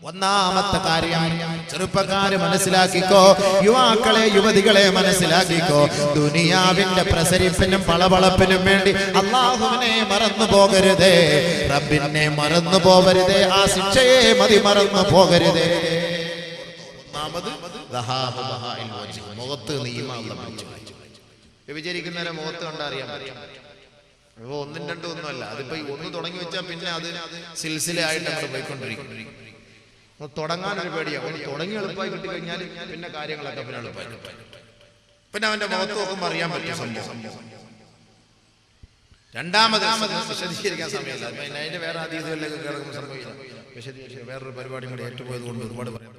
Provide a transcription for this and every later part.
ഒന്നാമത്തെ കാര്യം ചെറുപ്പക്കാരെ മനസ്സിലാക്കിക്കോ, യുവാക്കളെ യുവതികളെ മനസ്സിലാക്കിക്കോ, ദുനിയാവിന്റെ പ്രസരിപ്പിനും പളപളപ്പിനും വേണ്ടി അല്ലാഹുവിനെ മറന്നു പോകരുതേ, റബ്ബിനെ മറന്നു പോകരുതേ, ആ ശിക്ഷയെ മറന്നു പോകരുതേ. ഒന്നാമത് മുഖത്ത് വ്യഭിചരിക്കുന്നവരെ മുഖത്ത് കണ്ടറിയാൻ പറ്റും. അപ്പൊ ഒന്നും രണ്ടും ഒന്നുമല്ല, അതിപ്പോ ഒന്ന് തുടങ്ങി വെച്ചാൽ പിന്നെ അത് സിൽസിലയായിട്ട് നമ്മൾ പോയിക്കൊണ്ടിരിക്കും. തുടങ്ങാൻ ഒരു പേടിയാണ്. തുടങ്ങി എളുപ്പമായി കിട്ടിക്കഴിഞ്ഞാൽ പിന്നെ കാര്യങ്ങളൊക്കെ പിന്നെ എളുപ്പമായി പിന്നെ അവന്റെ മുഖത്ത് നോക്കുമ്പോൾ അറിയാൻ പറ്റും സംഭവം. രണ്ടാമത് വിശദീകരിക്കാൻ സമയമില്ല, അതിന്റെ വേറെ അതീതികളിലേക്ക് കിടക്കുന്ന സംഭവിക്കാം. വിശദീകരിക്കുക വേറൊരു പരിപാടി കൂടി ഏറ്റുപോയത് കൊണ്ട് ഒരുപാട് പറയാം.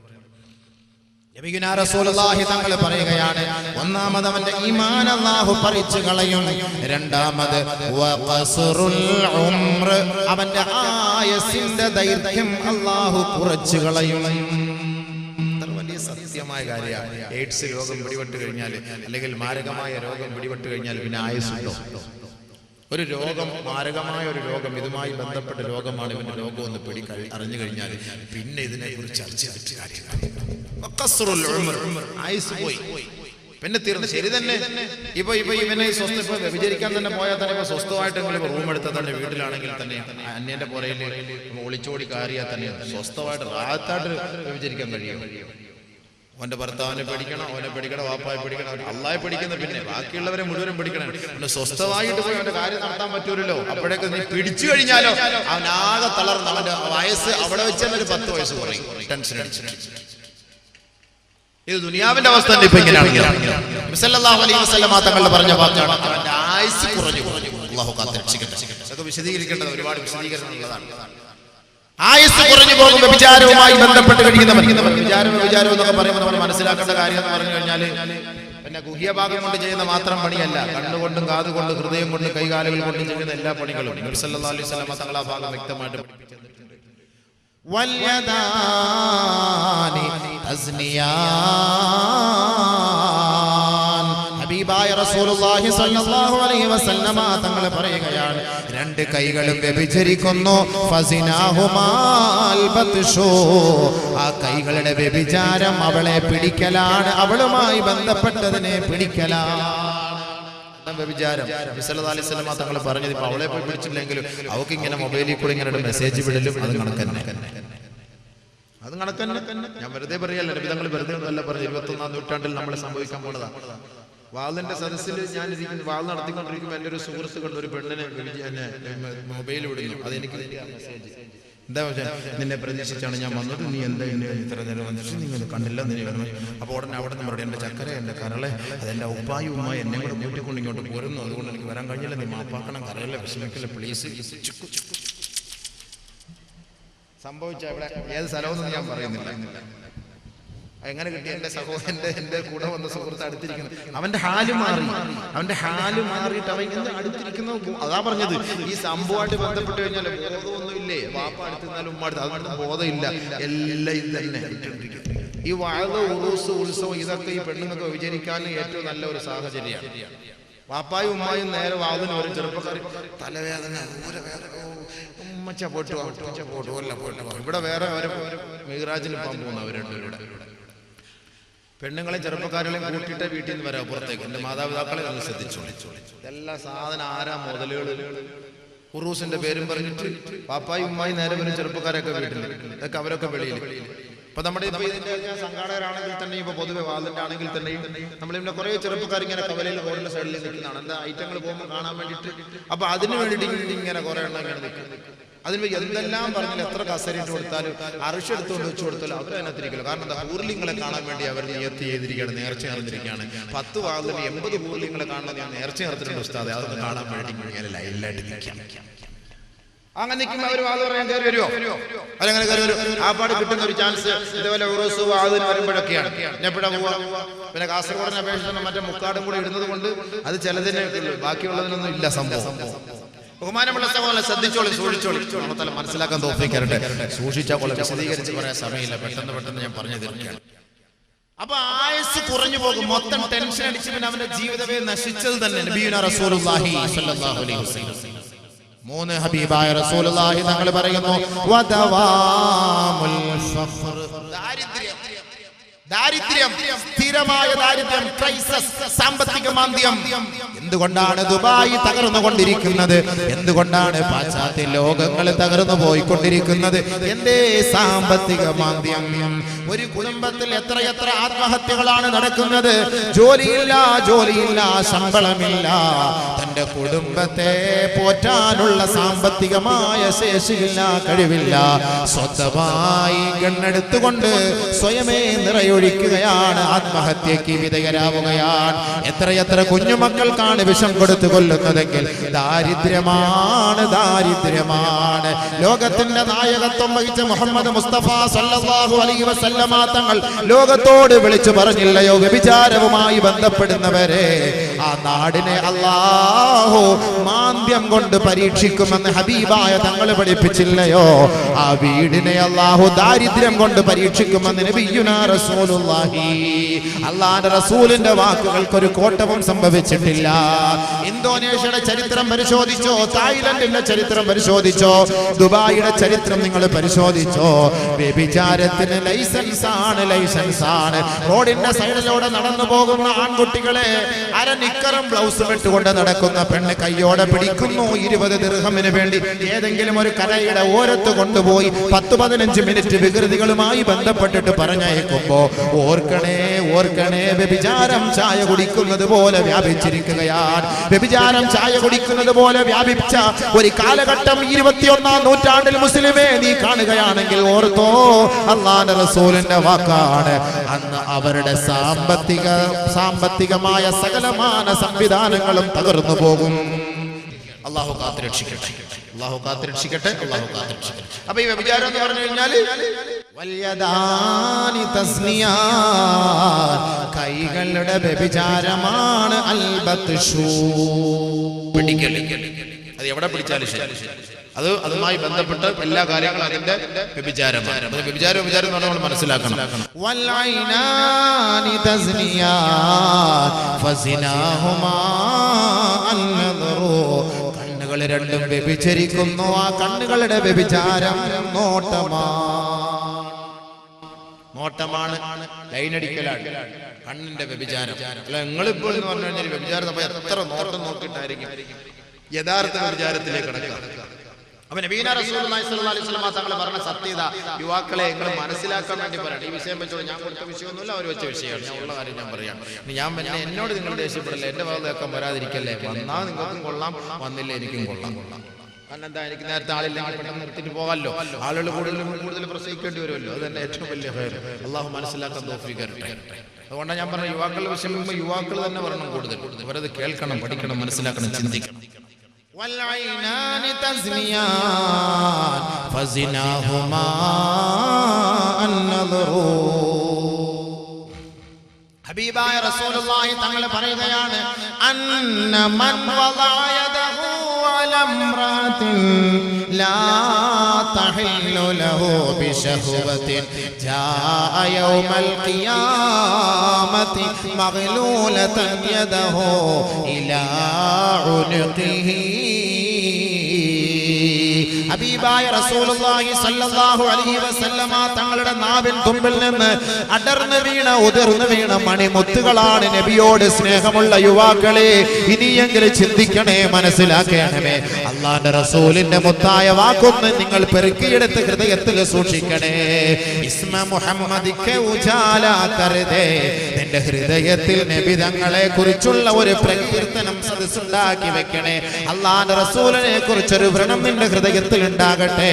നബിയുനാ റസൂലുള്ളാഹി തങ്ങൾ പറയുകയാണ്, ഒന്നാമത് അവന്റെ ഈമാൻ അല്ലാഹു പറിച്ചു കളയും, രണ്ടാമത് വഖസ്റുൽ ഉംർ, അവന്റെ ആയുസ്സിന്റെ ദൈർഘ്യം അല്ലാഹു കുറച്ചു കളയും. വലിയ സത്യമായ കാര്യമാണ്. എയ്ഡ്സ് രോഗം പിടിപെട്ട് കഴിഞ്ഞാൽ, അല്ലെങ്കിൽ മാരകമായ രോഗം പിടിപെട്ട് കഴിഞ്ഞാൽ പിന്നെ ആയുസ്സുണ്ടോ? ഒരു രോഗം, മാരകമായ ഒരു രോഗം, ഇതുമായി ബന്ധപ്പെട്ട രോഗമാണ്, ഇവന്റെ രോഗം ഒന്ന് അറിഞ്ഞു കഴിഞ്ഞാൽ പിന്നെ ഇതിനെ കുറിച്ച് ചർച്ച ചെയ്തിട്ട് കാര്യമില്ല. പിന്നെ തീർന്നു, ശരി തന്നെ. ഇപ്പൊ ഇവനെ വിചാരിക്കാൻ തന്നെ പോയാൽ തന്നെ ഇപ്പൊ സ്വസ്ഥമായിട്ടെങ്കിലും റൂം എടുത്താൽ തന്നെ, വീട്ടിലാണെങ്കിൽ തന്നെ അന്യന്റെ പുറയിൽ ഒളിച്ചോടി കയറിയാൽ തന്നെ സ്വസ്ഥമായിട്ട് റാഹത്തായിട്ട് വിചാരിക്കാൻ കഴിയും. അവന്റെ ഭർത്താവിനെ പേടിക്കണം, അവനെ പേടിക്കണം, വാപ്പായെ പേടിക്കണം, അള്ളാഹെ പേടിക്കുന്ന, പിന്നെ ബാക്കിയുള്ളവരെ മുഴുവനും പേടിക്കണം. പിന്നെ സ്വസ്ഥമായിട്ട് പോയി അവന്റെ കാര്യം നടത്താൻ പറ്റൂലല്ലോ. അപ്പോഴേക്ക് നീ പിടിച്ചു കഴിഞ്ഞാലോ അവനാകെ തളർന്ന്, അവന്റെ വയസ്സ് അവിടെ വെച്ച് തന്നെ ഒരു 10 വയസ്സ് കുറയും, ടെൻഷൻ അടിച്ചിട്ട്. ഇത് ദുനിയാവിന്റെ അവസ്ഥ തന്നെ ഇപ്പൊ ഇങ്ങനെയാണ്. സല്ലല്ലാഹു അലൈഹി വസല്ലം തങ്ങൾ പറഞ്ഞ വാക്കാണ്, അവന്റെ ആയുസ് കുറഞ്ഞു. അല്ലാഹു കാത്തിരക്ഷിക്കട്ടെ. അതൊക്കെ വിശദീകരിക്കേണ്ടത് ഒരുപാട് വിശദീകരണമുള്ളതാണ്. ആയുസ് കുറഞ്ഞു പോകും വ്യഭിചാരവുമായി ബന്ധപ്പെട്ട് കഴിയുന്നവൻ. വിചാരം എന്നൊക്കെ പറയുമ്പോൾ നമ്മൾ മനസ്സിലാക്കേണ്ട കാര്യം എന്ന് പറഞ്ഞു കഴിഞ്ഞാൽ, പിന്നെ ഗുഹ്യഭാഗം കൊണ്ട് ചെയ്യുന്ന മാത്രം പണിയല്ല, കണ്ണുകൊണ്ടും കാതുകൊണ്ടും ഹൃദയം കൊണ്ടും കൈകാലുകൾ കൊണ്ടും ചെയ്യുന്ന എല്ലാ പണികളും നബി സല്ലല്ലാഹു അലൈഹി വസല്ലം തങ്ങൾ ആ ഭാഗം വ്യക്തമായിട്ട് പഠിപ്പിച്ചിട്ടുണ്ട്. വൽയദാനി തസ്നിയാൻ, ഹബീബായ റസൂലുള്ളാഹി സ്വല്ലല്ലാഹു അലൈഹി വസല്ലമ തങ്ങൾ പറയുകയാണ്, 2 കൈകളും വ്യഭിചരിക്കുന്നു. ഫസിനാഹുമാൽ ബത്ഷു, ആ കൈകളുടെ വ്യഭിചാരം അവളെ പിടിക്കലാണ്, അവളുമായി ബന്ധപ്പെട്ടതിനെ പിടിക്കലാണ് വ്യഭിചാരം. നബി സല്ലല്ലാഹു അലൈഹി വസല്ലം തങ്ങൾ പറഞ്ഞത്, ഇപ്പൊ അവളെ പോയി പിടിച്ചില്ലെങ്കിലും അവൾക്ക് ഇങ്ങനെ മൊബൈലിൽ കൂടി ഇങ്ങനെ മെസ്സേജ് വിടലും അത് കണക്കന്നെ. ഞാൻ വെറുതെ പറയല്ല, നബി തങ്ങൾ വെറുതെ ഒന്നല്ല പറഞ്ഞു. 21-ാം നൂറ്റാണ്ടിൽ നമ്മൾ സംഭവിക്കാൻ പോണതാണ്. വാളിന്റെ സദസ്സിൽ ഞാൻ വാൾ നടത്തിക്കൊണ്ടിരിക്കുമ്പോൾ എൻ്റെ ഒരു സുഹൃത്ത് കണ്ട ഒരു പെണ്ണിനെ മൊബൈൽ വിടുന്നു. അതെനിക്ക് മെസ്സേജ്, എന്താ വെച്ചാൽ നിന്നെ പ്രതീക്ഷിച്ചാണ് ഞാൻ വന്നത്, നീ എന്താ എന്നെ ഇത്ര നേരം വന്നിട്ട് നിങ്ങൾ കണ്ടില്ല. അപ്പോൾ ഉടനെ അവിടെ നിന്ന് പറയും, എൻ്റെ ചക്കര, എൻ്റെ കരളെ, അതെൻ്റെ ഉപ്പായി ഉമ്മായി എന്നെ കൂടെ കൂട്ടിക്കൊണ്ട് ഇങ്ങോട്ട് പോരുന്നു, അതുകൊണ്ട് എനിക്ക് വരാൻ കഴിഞ്ഞില്ല, നീ മാപ്പാക്കണം, കരയല്ലേ, വിഷമിക്കല്ലേ പ്ലീസ്. സംഭവിച്ച ഇവിടെ ഏത് സ്ഥലമൊന്നും ഞാൻ പറയുന്നില്ല. എങ്ങനെ കിട്ടി? എൻ്റെ സഹോദരൻ്റെ, എൻ്റെ കൂടെ വന്ന സുഹൃത്ത് അടുത്തിരിക്കുന്നത്, അവന്റെ ഹാല് മാറിയിട്ട് അവൻ അടുത്തിരിക്കുന്ന, അതാ പറഞ്ഞത്, ഈ സംഭവമായിട്ട് ബന്ധപ്പെട്ട് കഴിഞ്ഞാൽ ബോധമൊന്നുമില്ലേ, വാപ്പ അടുത്തിരുന്നാലും ഉമ്മ അടുത്ത്, അതുകൊണ്ട് ബോധമില്ല, എല്ലാം ഇത് തന്നെ. ഈ വഅദ്, ഉറൂസ്, ഉത്സവം, ഇതൊക്കെ ഈ പെണ്ണുങ്ങൾക്ക് വിചാരിക്കാൻ ഏറ്റവും നല്ല ഒരു സാഹചര്യമാണ്. വാപ്പായും ഉമ്മായും നേരെ വാതിന് വരും. ചെറുപ്പക്കാർ തലവേദന, ഉമ്മച്ച പോട്ട് ഇവിടെ വേറെ മിഗ്രാജിൽ പോകാൻ പോകുന്നവർ രണ്ടുപേരുടെ. പെണ്ണുങ്ങളെ ചെറുപ്പക്കാരെയും കൂട്ടിയിട്ട് വീട്ടിൽ നിന്ന് വരാം പുറത്തേക്ക്. എൻ്റെ മാതാപിതാക്കളെ ഒന്ന് ശ്രദ്ധിച്ചോളി. എല്ലാ സാധനം ആരാ മുതലുകൾ ഉറൂസിന്റെ പേരും പറഞ്ഞിട്ട് പാപ്പായും ഉമ്മായി നേരെ വരും. ചെറുപ്പക്കാരൊക്കെ വീട്ടിൽ, ഇതൊക്കെ അവരൊക്കെ വെളിയിൽ. ഇപ്പൊ നമ്മുടെ ഇപ്പൊ ഇതിന്റെ സംഘാടകരാണെങ്കിൽ തന്നെ, ഇപ്പൊ പൊതുവെ വാതിന്റെ ആണെങ്കിൽ തന്നെയും നമ്മളിവിടെ കുറെ ചെറുപ്പക്കാർ ഇങ്ങനെ കവലയിൽ റോഡിന്റെ സൈഡിൽ നിൽക്കുന്നതാണ്. എന്താ ഐറ്റങ്ങൾ പോകുമ്പോൾ കാണാൻ വേണ്ടിയിട്ട്. അപ്പൊ അതിന് വേണ്ടിയിട്ട് ഇങ്ങനെ കുറെ എണ്ണം ഇങ്ങനെ നിൽക്കും. അതിന് എന്തെല്ലാം പറഞ്ഞാൽ, എത്ര കസരിട്ട് കൊടുത്താലും അറുഷ എടുത്തുകൊണ്ട് വെച്ച് കൊടുത്താലും അവർ അതിനകത്തിരിക്കില്ല. കാരണം എന്താ, ഊർലിങ്ങളെ കാണാൻ വേണ്ടി അവർ നിയത്ത് ചെയ്തിരിക്കുകയാണ്, നേർച്ച നടന്നിരിക്കുകയാണ്. 10 വാതിന് 80 ഊർലിങ്ങളെ കാണാൻ ഞാൻ നേർച്ച നടത്തിട്ടുണ്ട് ഉസ്താദെ, അതൊക്കെ കാണാൻ വേണ്ടി ഇങ്ങനെ ലൈനിലായിട്ട് നിൽക്കാം. അങ്ങനെ നിൽക്കുമ്പോൾ അവർ വാത് പറയാൻ കയറി വരുമോ? അവരങ്ങനെ കയറി വരും. ആ പാട് കിട്ടുന്ന ഒരു ചാൻസ് ഇതേപോലെ ഉറൂസ് വാതിന് വരുമ്പോഴൊക്കെയാണ്. എപ്പോഴാ പോവാ? പിന്നെ കാസർഗോഡിനെ അപേക്ഷിച്ച് മറ്റേ മുക്കാടും കൂടി ഇടുന്നത് കൊണ്ട് അത് ചിലതിനെ ഉള്ളൂ, ബാക്കിയുള്ളതിനൊന്നും ഇല്ല സംഭവം. ബഹുമാനമുള്ള സഹോദരൻ ശ്രദ്ധിച്ചോളി, സൂക്ഷിച്ചോളി. നമ്മളെ മനസ്സിലാക്കാൻ തോന്നിക്കരട്ടെ. സൂക്ഷിച്ചാൽ കൊള്ളെ, വിശദീകരിച്ച് പറയാൻ സമയമില്ല, പെട്ടെന്ന് ഞാൻ പറഞ്ഞു തീർക്കുകയാണ്. അപ്പൊ ആയുസ് കുറഞ്ഞു പോകും, മൊത്തം ടെൻഷൻ അടിച്ച് പിന്നെ അവന്റെ ജീവിതമേ നശിച്ചത് തന്നെ. നബിയുനാ റസൂലുള്ളാഹി സ്വല്ലല്ലാഹു അലൈഹി വസല്ലം 3 ഹബീബായ റസൂലുള്ളാഹി തങ്ങൾ പറയുന്നു, വദവാമുൽ ദാരിദ്ര്യം, സ്ഥിരമായ ദാരിദ്ര്യം, ക്രൈസിസ്, സാമ്പത്തിക മാന്ദ്യം. എന്തുകൊണ്ടാണ് ദുബായ് തകർന്നുകൊണ്ടിരിക്കുന്നത്? എന്തുകൊണ്ടാണ് പാശ്ചാത്യ ലോകങ്ങൾ തകർന്നു പോയിക്കൊണ്ടിരിക്കുന്നത്? എന്തേ സാമ്പത്തിക മാന്ദ്യം? ഒരു കുടുംബത്തിൽ എത്രയെത്ര ആത്മഹത്യകളാണ് നടക്കുന്നത്? ജോലിയില്ല, ശമ്പളമില്ല, തന്റെ കുടുംബത്തെ പോറ്റാനുള്ള സാമ്പത്തികമായ ശേഷിയില്ല, കഴിവില്ല. സ്വന്തമായി ഗണ്ണെടുത്തുകൊണ്ട് സ്വയമേ നിറയൊഴിക്കുകയാണ്, ആത്മഹത്യക്ക് വിധേയരാവുകയാണ്. എത്രയെത്ര കുഞ്ഞുമക്കൾക്കാണ് വിഷം കൊടുത്തു കൊല്ലുന്നതെങ്കിൽ ദാരിദ്ര്യമാണ്. ലോകത്തിന്റെ നായകത്വം വഹിച്ച മുഹമ്മദ് മുസ്തഫ സല്ലല്ലാഹു അലൈഹി വസല്ലമ തങ്ങൾ ലോകത്തോട് വിളിച്ചു പറഞ്ഞില്ലയോ, വ്യഭിചാരവുമായി ബന്ധപ്പെടുന്നവരെ ആ നാടിനെ അല്ലാഹു മാന്ദ്യം കൊണ്ട് പരീക്ഷിക്കുമെന്ന് ഹബീബായ തങ്ങൾ പഠിപ്പിച്ചില്ലയോ? ആ വീടിനെ അല്ലാഹു ദാരിദ്ര്യം കൊണ്ട് പരീക്ഷിക്കുമെന്ന് നബിയുനാ റസൂലുള്ളാഹി. അല്ലാഹുവിന്റെ റസൂലിന്റെ വാക്കുകൾക്കൊരു കോട്ടവും സംഭവിച്ചിട്ടില്ല. ഇന്തോനേഷ്യയുടെ ചരിത്രം പരിശോധിച്ചോ, തായ്ലൻഡിന്റെ ചരിത്രം പരിശോധിച്ചോ, ദുബായിയുടെ ചരിത്രം നിങ്ങൾ പരിശോധിച്ചോ, വ്യഭിചാരത്തിന് ലൈസൻസ് ആണ്. റോഡിന്റെ സൈഡിലൂടെ നടന്നു പോകുന്ന ആൺകുട്ടികളെ നിക്കറും ബ്ലൗസും ഇട്ടുകൊണ്ട് നടക്കുന്ന പെണ്ണ് കയ്യോടെ പിടിക്കുന്നു. 20 ദിർഹമിന് വേണ്ടി ഏതെങ്കിലും ഒരു കരയുടെ ഓരത്ത് കൊണ്ടുപോയി 10-15 മിനിറ്റ് വികൃതികളുമായി ബന്ധപ്പെട്ടിട്ട് പറഞ്ഞയക്കുമ്പോ ഓർക്കണേ, വ്യഭിചാരം ചായ കുടിക്കുന്നത് പോലെ വ്യാപിച്ചിരിക്കുകയാണ്. വ്യഭിചാരം ചായ കുടിക്കുന്നത് പോലെ വ്യാപിച്ച ഒരു കാലഘട്ടം 21-ാം നൂറ്റാണ്ടിൽ മുസ്ലിമേ നീ കാണുകയാണെങ്കിൽ ഓർത്തോ, അല്ലാഹുവിന്റെ റസൂലിന്റെ വാക്കാണ്. അന്ന് അവരുടെ സാമ്പത്തികമായ സകലമായ സംവിധാനങ്ങളും തകർന്നു പോകും. അല്ലാഹു കാത്തുരക്ഷിക്കട്ടെ. അപ്പൊ ഈ വ്യഭിചാരം എന്ന് പറഞ്ഞു കഴിഞ്ഞാല് കൈകളുടെ വ്യഭിചാരമാണ്. അത് എവിടെ പിടിച്ചാലും ശരി, അതുമായി ബന്ധപ്പെട്ട് എല്ലാ കാര്യങ്ങളും അതിന്റെ വ്യഭിചാരമാണ്. വ്യഭിചാരം എന്ന് നമ്മൾ മനസ്സിലാക്കണം. കണ്ണുകൾ രണ്ടും വ്യഭിചരിക്കുന്നു. ആ കണ്ണുകളുടെ വ്യഭിചാരം നോട്ടമാണ്, ലൈനടിക്കലാണ് കണ്ണിന്റെ വ്യഭിചാരം. അല്ല, നിങ്ങളിപ്പോൾ എന്ന് പറഞ്ഞു കഴിഞ്ഞാൽ വ്യഭിചാരം നമ്മൾ എത്ര നോട്ടം നോക്കിയിട്ടായിരിക്കും യഥാർത്ഥ വ്യഭിചാരത്തിലേക്ക് കടക്കുക. അപ്പൊ നബീന റസൂലുള്ളാഹി സ്വല്ലല്ലാഹു അലൈഹി വസല്ലം തങ്ങൾ പറഞ്ഞ സത്യത യുവാക്കളെ നിങ്ങൾ മനസ്സിലാക്കാൻ വേണ്ടി പറയണം. ഈ വിഷയം വെച്ചോളൂ, ഞാൻ കൊടുത്ത വിഷയമൊന്നുമില്ല, അവർ വെച്ച വിഷയമാണ്. ഞാൻ ഉള്ള കാര്യം ഞാൻ പറയാം. എന്നോട് നിങ്ങൾ ദേഷ്യപ്പെടില്ല, എന്റെ ഭാഗത്തേക്കാൻ വരാതിരിക്കല്ലേ. വന്നാൽ നിങ്ങൾക്കും കൊള്ളാം, വന്നില്ല എനിക്കും കൊള്ളാം. കാരണം എന്താ, എനിക്ക് നേരത്തെ ആളില്ലെങ്കിൽ പെട്ടെന്ന് നിർത്തിട്ട് പോകാമല്ലോ. ആളുകൾ കൂടുതൽ പ്രസവിക്കേണ്ടി വരുമല്ലോ. അത് തന്നെ ഏറ്റവും വലിയ ഫെയർ. അള്ളാഹു മനസ്സിലാക്കാൻ തൗഫീഖ് തരട്ടെ. അതുകൊണ്ടാണ് ഞാൻ പറഞ്ഞ യുവാക്കളുടെ വിഷയം യുവാക്കൾ തന്നെ പറയണം. കൂടുതൽ അവരത് കേൾക്കണം, പഠിക്കണം, മനസ്സിലാക്കണം, ചിന്തിക്കണം. والعينان تزنيان فزناهما النظر. ഹബീബായ റസൂലുള്ളാഹി തങ്ങൾ പറയുകയാണ്, അന്ന മൻ വദഅ യദഹു അലാ ഇംറാത്തിൻ ലാ തഹില്ലു ലഹു ബിശഹവത്തിൻ ജാഅ യൗമൽ ഖിയാമത്തി മഗ്ലൂലതൻ യദഹു ഇലാ ഉനുഖിഹി. ഹബീബായ റസൂലുള്ളാഹി സ്വല്ലല്ലാഹു അലൈഹി വസല്ലമ തങ്ങളുടെ നാവിൻ തുമ്പിൽ നിന്ന് അടർന്നു വീണ ഉതിർന്നു വീണ മണിമുത്തുകളാണ്. നബിയോട് സ്നേഹമുള്ള യുവാക്കളെ, ഇനിയെങ്കിലും ചിന്തിക്കണേ, മനസ്സിലാക്കണമേ. അല്ലാഹുവിന്റെ റസൂലിന്റെ മുത്തായ വാക്കൊന്ന് നിങ്ങൾ പെറുക്കിയെടുത്ത് ഹൃദയത്തിൽ സൂക്ഷിക്കണേ. ഇസ്മ മുഹമ്മദിക്കെ ഉജാല കർദേ. നിന്റെ ഹൃദയത്തിൽ നബി തങ്ങളെ കുറിച്ചുള്ള ഒരു പ്രകീർത്തനം സദസ്സുണ്ടാക്കി വെക്കണേ. അല്ലാഹുവിന്റെ റസൂലിനെ കുറിച്ചൊരു വ്രണം നിന്റെ ഹൃദയത്തിൽ ഉണ്ടാകട്ടെ.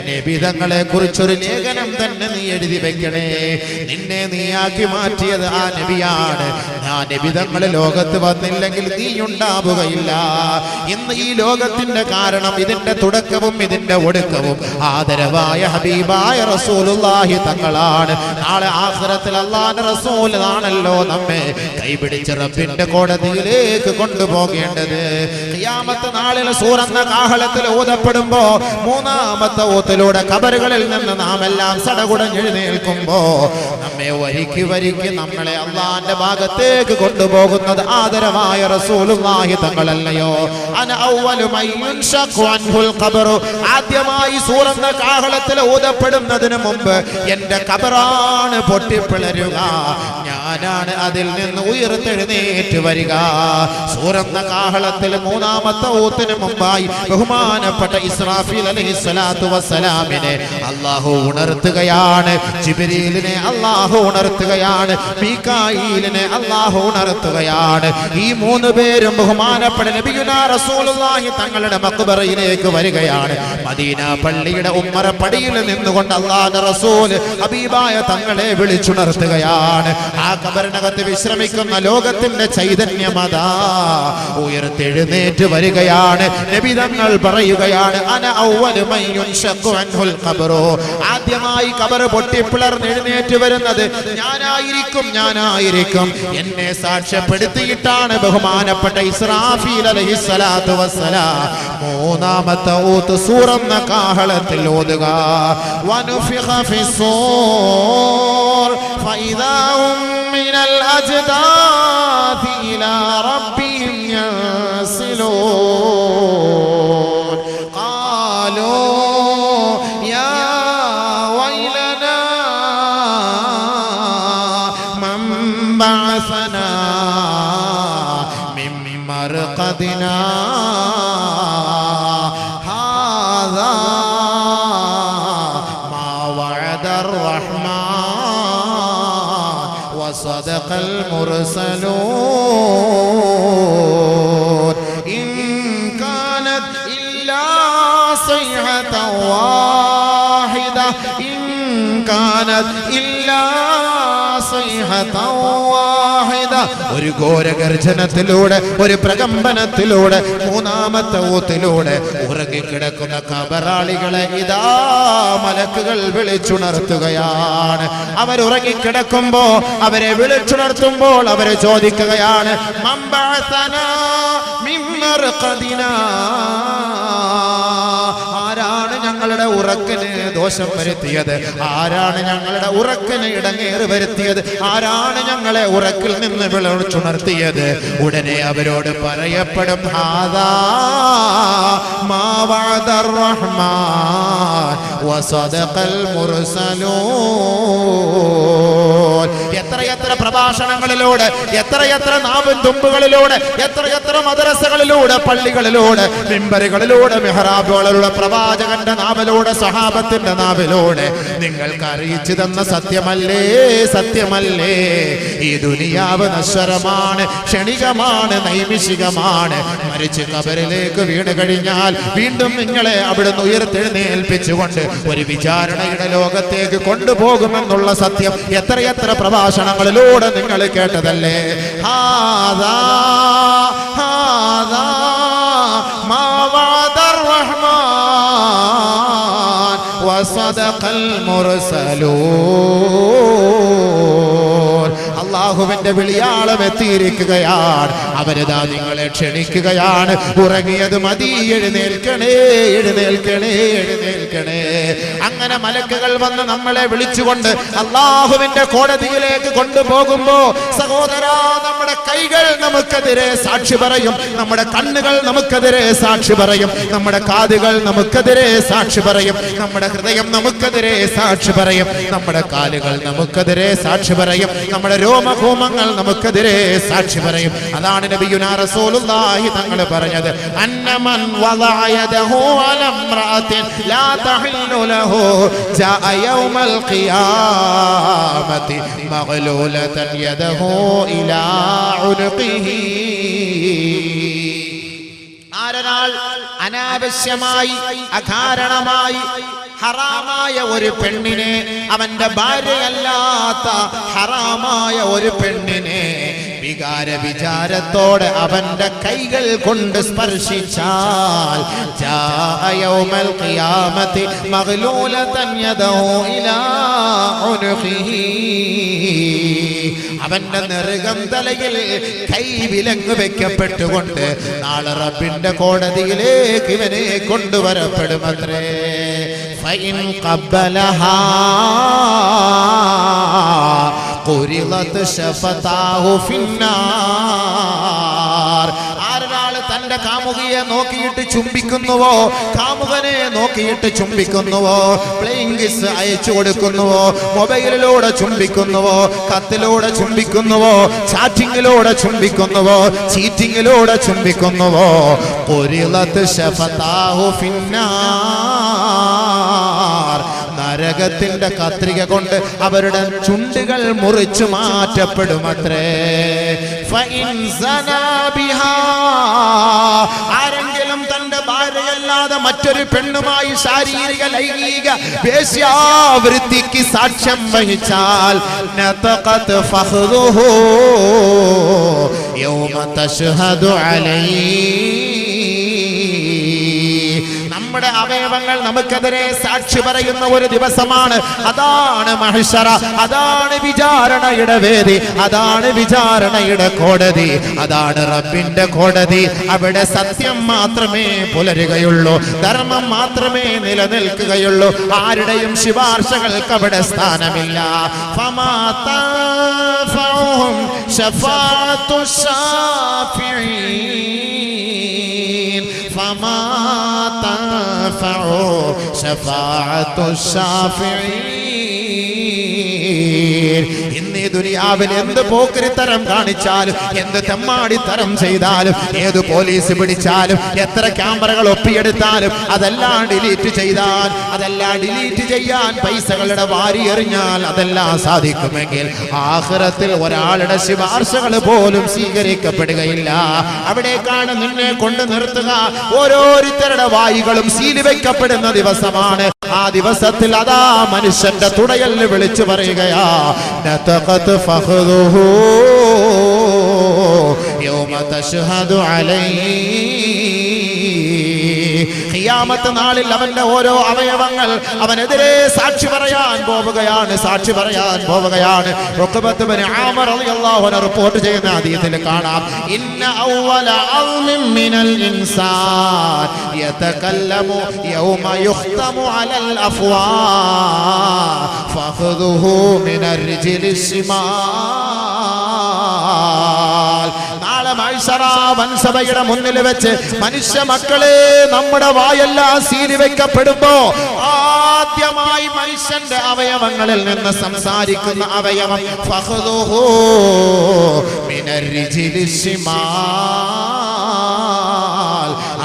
നബി തങ്ങളെ കുറിച്ചൊരു ലേഖനം തന്നെ നീ എഴുതി വെക്കണേ. നിന്നെ നീയാക്കി മാറ്റിയത് ആ നബിയാണ്. ആ നബി തങ്ങൾ ലോകത്ത് വന്നില്ലെങ്കിൽ നീ ഉണ്ടാവുകയില്ല. ഇന്ന് ഈ ലോകത്തിന്റെ കാരണം, ഇതിന്റെ തുടക്കവും ഇതിന്റെ ഒടുക്കവും ആദരവായ ഹബീബായ റസൂലുള്ളാഹി തങ്ങളാണ്. നാളെ ആഖിറത്തിൽ അല്ലാഹുവിന്റെ റസൂൽ ആണല്ലോ നമ്മെ കൈപിടിച്ച് റബ്ബിന്റെ കോടതിയിലേക്ക് കൊണ്ടുപോകേണ്ടത്. ഖിയാമത്ത് നാളിൽ സൂറന്ന കാഹളത്തിൽ ഊതപ്പെടുമ്പോ 3 മൂന്നാമത്തെ ഊത്തിലൂടെ ഖബറുകളിൽ നിന്ന് നാം എല്ലാം സടകുടഞ്ഞെഴുന്നേൽക്കുമ്പോ നമ്മെ വരിക്ക് വരിക്ക് നമ്മളെ അള്ളാന്റെ ഭാഗത്തേക്ക് കൊണ്ടുപോകുന്നത് ആദരമായ റസൂലുള്ളാഹി തങ്ങളല്ലയോ? അന അവ്വലു മൻ യുൻശഖു അൻഹുൽ ഖബറു, ആദ്യമായി സൂറന്ന കാഹളത്തിൽ ഊതപ്പെടുന്നതിന് മുമ്പ് എന്റെ ഖബറാണ് പൊട്ടിപ്പിളരുക, ഞാനാണ് അതിൽ നിന്ന് ഉയർത്തെഴുന്നേറ്റ് വരിക. സൂറന്ന കാഹളത്തിൽ മൂന്നാമത്തെ ഊത്തിന് മുമ്പായി ബഹുമാനപ്പെട്ട ഇസ്രാഫീൽ അലൈഹിസ്സലാത്തു വസ്സലാമിനെ അല്ലാഹു ഉണർത്തുകയാണ്, ജിബ്രീലിനെ അല്ലാഹു ഉണർത്തുകയാണ്, മീകായീലിനെ അല്ലാഹു ഉണർത്തുകയാണ്. ഈ മൂന്ന് പേരും ബഹുമാനപ്പെട്ട നബിയുനാ റസൂലുള്ളാഹി തങ്ങളുടെ മഖ്ബറയിലേക്ക് വരികയാണ്. മദീന പള്ളിയുടെ ഉമ്മറ പടിയിൽ നിന്നുകൊണ്ട് അല്ലാഹുവിന്റെ റസൂൽ ഹബീബായ തങ്ങളെ വിളിച്ചുണർത്തുകയാണ്. ആ ഖബറിനകത്ത് വിശ്രമിക്കുന്ന ലോകത്തിന്റെ ചൈതന്യമതാ ഉയർത്തെഴുന്നേറ്റ് വരികയാണ്. നബി തങ്ങൾ പറയുകയാണ്, അന അവ്വലു മൻ യുൻശഖു അൻഹുൽ ഖബറു, ആദ്യമായി ഖബർ പൊട്ടിപ്പിളർന്നെഴുന്നേറ്റ് വരുന്നത് ഞാനായിരിക്കും. എന്നെ സാക്ഷ്യപ്പെടുത്തിയിട്ടാണ് ബഹുമാനപ്പെട്ട ഇസ്രാഫീൽ അലൈഹിസ്സലാത്തു വസ്സലാം മൂന്നാമത്തെ ഊത്ത് സൂറന്ന കാഹളത്തിൽ ഓതുക. വനുഫിഖ ഫിസ്സൂർ ഫഇദാ ഹും മിനൽ അജ്ദാഥി ഇലാ റബ്ബിഹിം യൻസിലൂൻ. ഖാലൂ യാ വൈലനാ മൻ ബഅസനാ മിൻ മർഖദിനാ ഹാദാ മാ വഅദർ റഹ്മാൻ വസദഖൽ മുർസലൂൻ. ഇൻ കാനത് ഇല്ലാ സൈഹതൻ വാഹിദ, ഇൻ കാനത് ഇല്ലാ സൈഹതൻ വാഹിദ. ഒരു ഘോരഗർജനത്തിലൂടെ, ഒരു പ്രകമ്പനത്തിലൂടെ, മൂന്നാമത്തെ ഊത്തിലൂടെ ഉറങ്ങിക്കിടക്കുന്ന ഖബറാളികളെ ഇതാ മലക്കുകൾ വിളിച്ചുണർത്തുകയാണ്. അവരുറങ്ങിക്കിടക്കുമ്പോ അവരെ വിളിച്ചുണർത്തുമ്പോൾ അവരെ ചോദിക്കുകയാണ്, മൻ ബഅസനാ മിൻ മർഖദിനാ, ആരാണ് ഞങ്ങളുടെ ഉറക്കിന് ദോഷം വരുത്തിയത്, ആരാണ് ഞങ്ങളുടെ ഉറക്കിന് ഇടങ്ങേറ് വരുത്തിയത്, ആരാണ് ഞങ്ങളെ ഉറക്കിൽ നിന്ന് വിളിച്ചുണർത്തിയത്? ഉടനെ അവരോട് പറയപ്പെടും, ഹാദാ മാ വഅദർ റഹ്മാൻ വസദഖൽ മുർസലൂൻ. എത്രയെത്ര പ്രഭാഷണങ്ങളിലൂടെ, എത്രയെത്ര നാവും തുമ്പുകളിലൂടെ, എത്രയെത്ര മദ്രസകളിലൂടെ, പള്ളികളിലൂടെ, മിമ്പറുകളിലൂടെ, മിഹ്റാബുകളിലൂടെ, പ്രവാചകന്റെ നാവിലൂടെ, സഹാബത്തിന്റെ നാവിലൂടെ നിങ്ങൾക്ക് അറിയിച്ചു തന്ന സത്യമല്ലേ, സത്യമല്ലേ? ഈ ദുനിയാവ് നശ്വരമാണ്, ക്ഷണികമാണ്, നൈമിഷികമാണ്. മരിച്ച് ഖബറിലേക്ക് വീണ് കഴിഞ്ഞാൽ വീണ്ടും നിങ്ങളെ അവിടുന്ന് ഉയർത്തെഴുന്നേൽപ്പിച്ചുകൊണ്ട് ഒരു വിചാരണയുടെ ലോകത്തേക്ക് കൊണ്ടുപോകുമെന്നുള്ള സത്യം എത്രയെത്ര പ്രഭാഷണങ്ങളിലൂടെ നിങ്ങൾ കേട്ടതല്ലേ? ഹാദാ ഹാദാ മാ വഅദർ റഹ്മാൻ വസദഖൽ മുർസലൂൻ. അല്ലാഹുവിന്റെ വിളിയാളം എത്തിയിരിക്കുകയാണ്. അവരിതാ നിങ്ങളെ ക്ഷണിക്കുകയാണ്. ഉറങ്ങിയത് മതി, എഴുന്നേൽക്കണേ, എഴുന്നേൽക്കണേ, എഴുന്നേൽക്കണേ. അങ്ങനെ മലക്കുകൾ വന്ന് നമ്മളെ വിളിച്ചുകൊണ്ട് അല്ലാഹുവിന്റെ കോടതിയിലേക്ക് കൊണ്ടുപോകുമ്പോ സഹോദരാ, നമ്മുടെ കൈകൾ നമുക്കെതിരെ സാക്ഷി പറയും, നമ്മുടെ കണ്ണുകൾ നമുക്കെതിരെ സാക്ഷി പറയും, നമ്മുടെ കാതുകൾ നമുക്കെതിരെ സാക്ഷി പറയും, നമ്മുടെ ഹൃദയം നമുക്കെതിരെ സാക്ഷി പറയും, നമ്മുടെ കാലുകൾ നമുക്കെതിരെ സാക്ഷി പറയും, നമ്മുടെ രോമഭൂമങ്ങൾ നമുക്കെതിരെ സാക്ഷി പറയും. അതാണ് നബിയുനാ റസൂലുള്ളാഹി തങ്ങൾ പറഞ്ഞത്, അന്നമൻ വദഅ യദഹു അലാ ഇംറഅത്തിൻ ലാ തഹില്ലു ലഹു ജാഅ യൗമൽ ഖിയാമത്തി മഗ്ലൂലതൻ യദഹു ഇലാ ഉനുഖിഹി. ആരനാൾ അനാവശ്യമായി, അകാരണമായി ഹറാമായ ഒരു പെണ്ണിനെ, അവന്റെ ഭാര്യയല്ലാത്ത ഹറാമായ ഒരു പെണ്ണിനെ വികാര വിചാരത്തോടെ അവന്റെ കൈകൾ കൊണ്ട് സ്പർശിച്ചാൽ ജാഅ യൗമൽ ഖിയാമത്തി മഗ്ലൂലതൻ യദഹു ഇലാ ഉനുഖിഹി. അവന്റെ നെറുകം തലയിൽ കൈവിലങ്ങ് വെക്കപ്പെട്ടുകൊണ്ട് നാളെ റബ്ബിന്റെ കോടതിയിലേക്ക് ഇവനെ കൊണ്ടുവരപ്പെടുമത്രേ. ഫൈൻ ഖബ്ബലഹാ ഖുരിളത് ശഫതാഹു ഫിന്നാർ. ആരൊരാള് തന്റെ കാമുകിയെ നോക്കിയിട്ട് ചുംബിക്കുന്നുവോ, കാമുകനെ നോക്കിയിട്ട് ചുംബിക്കുന്നുവോ, പ്ലേയിങ് കിസ് അയച്ചു കൊടുക്കുന്നുവോ, മൊബൈലിലൂടെ ചുംബിക്കുന്നുവോ, കത്തിലൂടെ ചുംബിക്കുന്നുവോ, ചാറ്റിങ്ങിലൂടെ ചുംബിക്കുന്നുവോ, ചീറ്റിങ്ങിലൂടെ ചുംബിക്കുന്നുവോ, ഖുരിളത് ശഫതാഹു ഫിന്നാർ. നരകത്തിന്റെ കത്രിക കൊണ്ട് അവരുടെ ചുണ്ടുകൾ മുറിച്ചു മാറ്റപ്പെടുമത്രേ. ആരെങ്കിലും തന്റെ ഭാര്യയല്ലാതെ മറ്റൊരു പെണ്ണുമായി ശാരീരിക ലൈംഗിക വേശ്യാവൃത്തിക്ക് സാക്ഷ്യം വഹിച്ചാൽ നതഖത് ഫഖ്റുഹു യൗമ തശ്ഹദു അലൈഹി. നമ്മുടെ അവയവങ്ങൾ നമുക്കെതിരെ സാക്ഷി പറയുന്ന ഒരു ദിവസമാണ്. അതാണ് മഹ്ശറ, അതാണ് വിചാരണയുടെ വേദി, അതാണ് വിചാരണയുടെ കോടതി, അതാണ് റബ്ബിന്റെ കോടതി. അവിടെ സത്യം മാത്രമേ പുലരുകയുള്ളൂ, ധർമ്മം മാത്രമേ നിലനിൽക്കുകയുള്ളൂ. ആരുടെയും ശുപാർശകൾക്ക് അവിടെ സ്ഥാനമില്ല. ഫമാ തൻഫഉഹും ശഫാഅത്തു ശാഫിഈൻ ഫമാ തൻഫഉ ശഫാഅത്തു ശാഫിഈൻ. ഇന്ന് ഈ ദുനിയാവിൽ എന്ത് പോക്കരിത്തരം കാണിച്ചാലും, എന്ത് തെമ്മാടിത്തരം ചെയ്താലും, ഏത് പോലീസ് പിടിച്ചാലും, എത്ര ക്യാമറകൾ ഒപ്പിയെടുത്താലും, അതെല്ലാം ഡിലീറ്റ് ചെയ്താൽ, അതെല്ലാം ഡിലീറ്റ് ചെയ്യാൻ പൈസകളുടെ വാരി എറിഞ്ഞാൽ അതെല്ലാം സാധിക്കുമെങ്കിൽ ആഖിറത്തിൽ ഒരാളുടെ ശുപാർശകൾ പോലും സ്വീകരിക്കപ്പെടുകയില്ല. അവിടേക്കാണ് നിന്നെ കൊണ്ട് നിർത്തുക. ഓരോരുത്തരുടെ വായികളും സീല് വയ്ക്കപ്പെടുന്ന ദിവസമാണ്. ആ ദിവസത്തിൽ അതാ മനുഷ്യന്റെ തുടയൽ വിളിച്ചു പറയുകയാ, നതഖത് ഫഖ്റുഹു യൗമ തശ്ഹദു അലൈഹി. ഖിയാമത്ത് നാളിൽ അവന്റെ ഓരോ അവയവങ്ങൾ അവനെതിരെ സാക്ഷി പറയാൻ പോവുകയാണ്, സാക്ഷി പറയാൻ പോവുകയാണ്. ഉഖബത്ത് ബിൻ ആമിർ റളിയല്ലാഹു അൻഹു റിപ്പോർട്ട് ചെയ്യുന്ന ഹദീസിൽ കാണാം, ഇന്ന അവ്വല അൽമിൻ മിനൽ ഇൻസാൻ യതകല്ലമു യൗമ യുഖ്തമു അലൽ അഫ്വാ ഫഖ്ദുഹു മിനർ റിജ്ലിസ് ശിമാൽ. നാളെ മഹ്ശറ വൻസഭയുടെ മുന്നിൽ വെച്ച് മനുഷ്യ മക്കളെ നമ്മുടെ വായെല്ലാം സീലി വെക്കപ്പെടുമ്പോ ആദ്യമായി മനുഷ്യന്റെ അവയവങ്ങളിൽ നിന്ന് സംസാരിക്കുന്ന അവയവം ഫഖ്ദുഹു മിനർ റിജ്ലിസ് ശിമാൽ.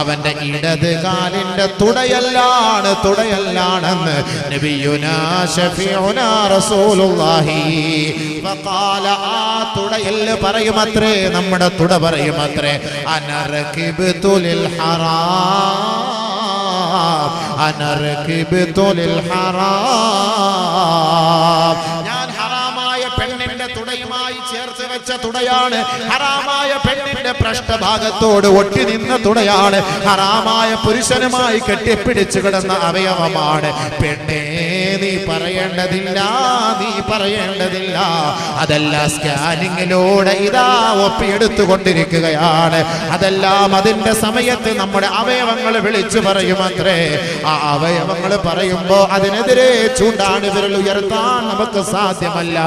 അവന്റെ ഇടത് കാലിന്റെ തുടയല്ലാണ്, തുടയല്ലാണെന്ന് നബിയുനാ ശഫീഉനാ റസൂലുള്ളാഹി ഫഖാല. ആ തുടയൽ പറയുമത്രേ, നമ്മുടെ തുട പറയുമത്രേ, അനർകിബ്തു ലിൽ ഹറാം, അനർകിബ്തു ലിൽ ഹറാം. ഞാൻ ഹറാമായ പെണ്ണിന്റെ തുടയുമായി ചേർത്ത് വെച്ച തുടയാണ്, ഹറാമായ പെണ്ണിന്റെ പൃഷ്ഠഭാഗത്തോട് ഒട്ടി നിന്ന തുടയാണ്, ഹറാമായ പുരുഷനുമായി കെട്ടിപ്പിടിച്ചു കിടന്ന അവയവമാണ്. പെണ്ണേ നീ പറയേണ്ടതില്ല, നീ പറയേണ്ടതില്ല, അതെല്ലാം സ്കാനിങ്ങിലൂടെ ഇതാ ഒപ്പിയെടുത്തുകൊണ്ടിരിക്കുകയാണ്. അതെല്ലാം അതിന്റെ സമയത്ത് നമ്മുടെ അവയവങ്ങൾ വിളിച്ചു പറയുമത്രേ. ആ അവയവങ്ങൾ പറയുമ്പോ അതിനെതിരെ ചൂണ്ടാണ് വിരൽ ഉയർത്താൻ നമുക്ക് സാധ്യമല്ല.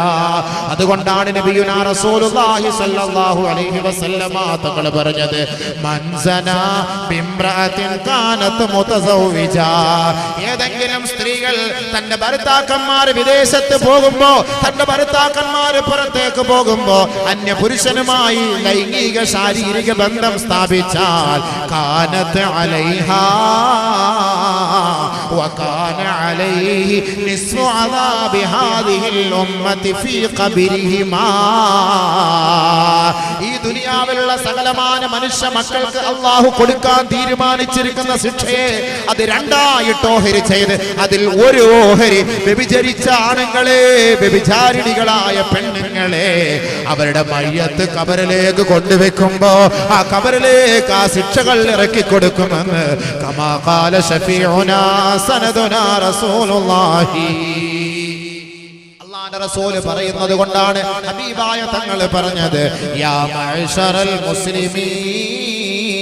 അതുകൊണ്ടാണ് നബിയുനാ റസൂലുള്ളാഹി സ്വല്ലല്ലാഹു അലൈഹി വസല്ലമ തങ്ങൾ പറഞ്ഞത്, മൻസനാ ബിംറഅത്തിൻ കാനത് മുതസവ്വിജ. ഏതെങ്കിലും സ്ത്രീകൾ തന്റെ ഭർത്താക്കന്മാർ വിദേശത്ത് പോകുമ്പോ, തന്റെ ഭർത്താക്കന്മാർ പുറത്തേക്ക് പോകുമ്പോ അന്യ പുരുഷനുമായി ലൈംഗിക ശാരീരിക ബന്ധം സ്ഥാപിച്ചാൽ കാനത് അലൈഹാ വകാന അലൈഹി നിസ്ഫു അദാബി ഹാദിഹിൽ ഉമ്മത്തി ഫീ ഖബരിഹിമാ. ഈ ദുനിയാവിലുള്ള സകലമാന മനുഷ്യ മക്കൾക്ക് അല്ലാഹു കൊടുക്കാൻ തീരുമാനിച്ചിരിക്കുന്ന ശിക്ഷയെ അത് രണ്ടായിട്ട് ഓഹരി ചെയ്ത് അതിൽ ഒരു ഓഹരി വ്യഭിചരിച്ച ആണുങ്ങളെ, വ്യഭിചാരിണികളായ പെണ്ണുങ്ങളെ അവരുടെ മയ്യത്ത് കബറിലേക്ക് കൊണ്ടുവെക്കുമ്പോ ആ കബറിലേക്ക് ആ ശിക്ഷകൾ ഇറക്കി കൊടുക്കുമെന്ന് കമാ ഖാല ശഫീഉനാ സനദുനാ റസൂലുള്ളാഹി. അല്ലാഹുവിന്റെ റസൂൽ പറയുന്നത് കൊണ്ടാണ് ഹബീബായ തങ്ങൾ പറഞ്ഞത് യാ മഅ്ശറൽ മുസ്ലിമീൻ